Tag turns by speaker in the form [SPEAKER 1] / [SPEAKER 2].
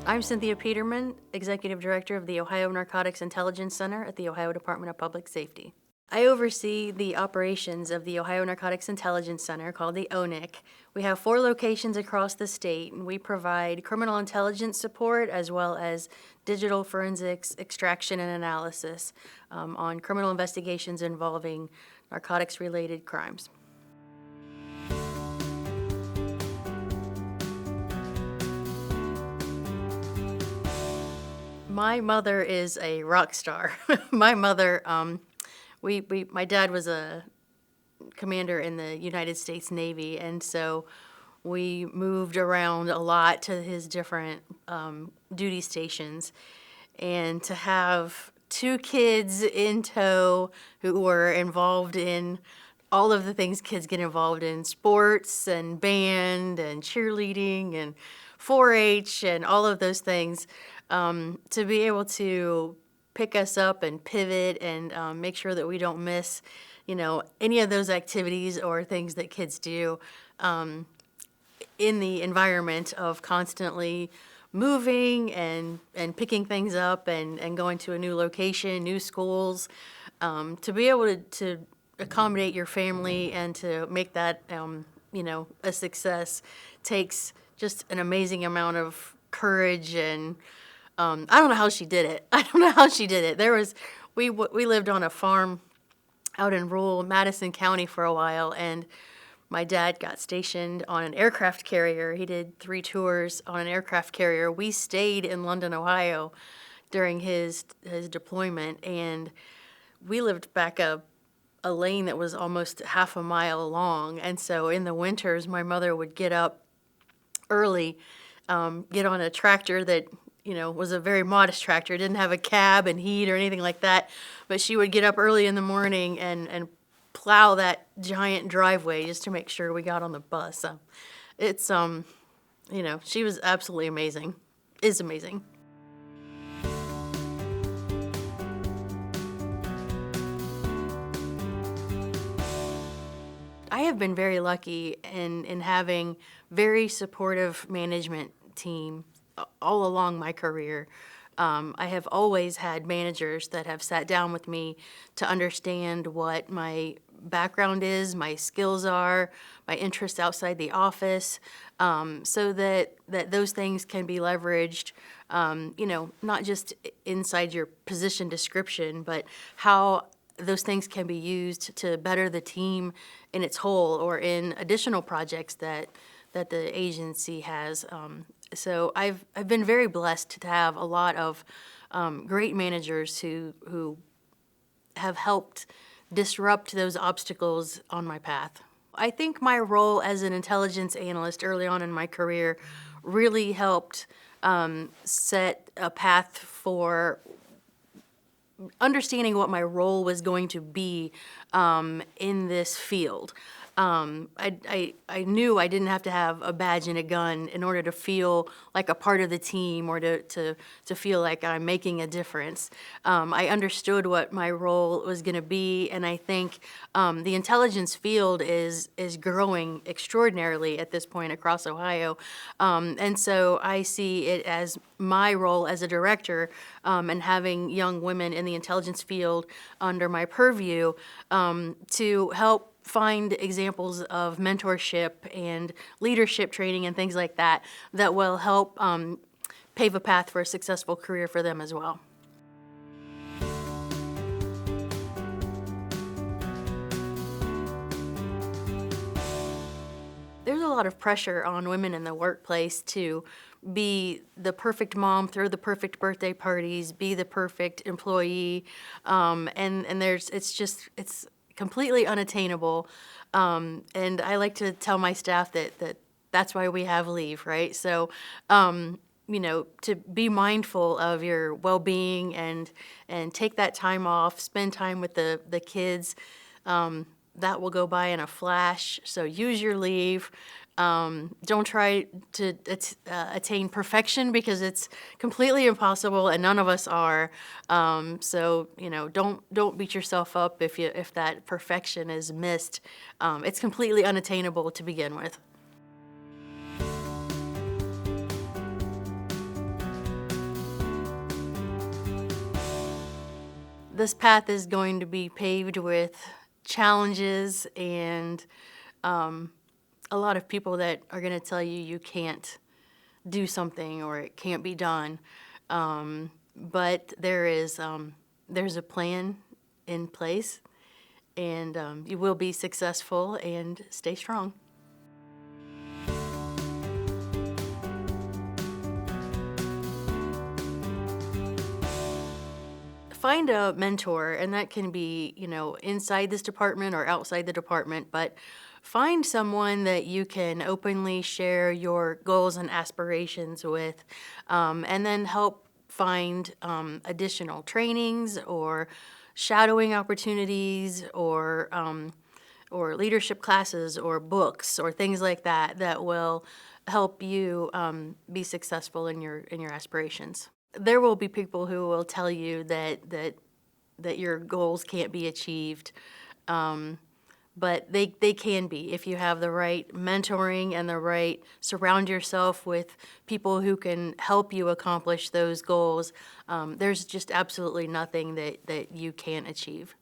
[SPEAKER 1] I'm Cynthia Peterman, Executive Director of the Ohio Narcotics Intelligence Center at the Ohio Department of Public Safety. I oversee the operations of the Ohio Narcotics Intelligence Center, called the ONIC. We have 4 locations across the state, and we provide criminal intelligence support as well as digital forensics, extraction, and analysis on criminal investigations involving narcotics-related crimes. My mother is a rock star. My mother, my dad was a commander in the United States Navy, and so we moved around a lot to his different duty stations. And to have 2 kids in tow who were involved in all of the things kids get involved in, sports and band and cheerleading and 4-H and all of those things, to be able to pick us up and pivot and make sure that we don't miss, any of those activities or things that kids do in the environment of constantly moving and picking things up and going to a new location, new schools, to be able to accommodate your family and to make that, a success takes just an amazing amount of courage. And I don't know how she did it. I don't know how she did it. We lived on a farm out in rural Madison County for a while, and my dad got stationed on an aircraft carrier. He did 3 tours on an aircraft carrier. We stayed in London, Ohio during his deployment, and we lived back a lane that was almost half a mile long. And so in the winters, my mother would get up early, get on a tractor that, was a very modest tractor. It didn't have a cab and heat or anything like that, but she would get up early in the morning and plow that giant driveway just to make sure we got on the bus. It's, she was absolutely amazing, is amazing. I have been very lucky in having very supportive management team all along my career. I have always had managers that have sat down with me to understand what my background is, my skills are, my interests outside the office, so that those things can be leveraged, not just inside your position description, but how those things can be used to better the team in its whole or in additional projects that the agency has. So I've been very blessed to have a lot of great managers who have helped disrupt those obstacles on my path. I think my role as an intelligence analyst early on in my career really helped set a path for understanding what my role was going to be in this field. I knew I didn't have to have a badge and a gun in order to feel like a part of the team or to feel like I'm making a difference. I understood what my role was going to be, and I think the intelligence field is growing extraordinarily at this point across Ohio. And so I see it as my role as a director and having young women in the intelligence field under my purview to help find examples of mentorship and leadership training and things like that that will help pave a path for a successful career for them as well. There's a lot of pressure on women in the workplace to be the perfect mom, throw the perfect birthday parties, be the perfect employee, and it's completely unattainable. And I like to tell my staff that that's why we have leave, right? So, to be mindful of your well-being and take that time off, spend time with the kids. That will go by in a flash. So use your leave. Don't try to attain perfection because it's completely impossible, and none of us are. So don't beat yourself up if that perfection is missed. It's completely unattainable to begin with. this path is going to be paved with challenges and a lot of people that are going to tell you you can't do something or it can't be done. But there's a plan in place, and you will be successful, and stay strong. Find a mentor, and that can be, inside this department or outside the department, but find someone that you can openly share your goals and aspirations with, and then help find additional trainings or shadowing opportunities or leadership classes or books or things like that that will help you be successful in your aspirations. There will be people who will tell you that your goals can't be achieved, but they can be if you have the right mentoring and the right surround yourself with people who can help you accomplish those goals. There's just absolutely nothing that you can't achieve.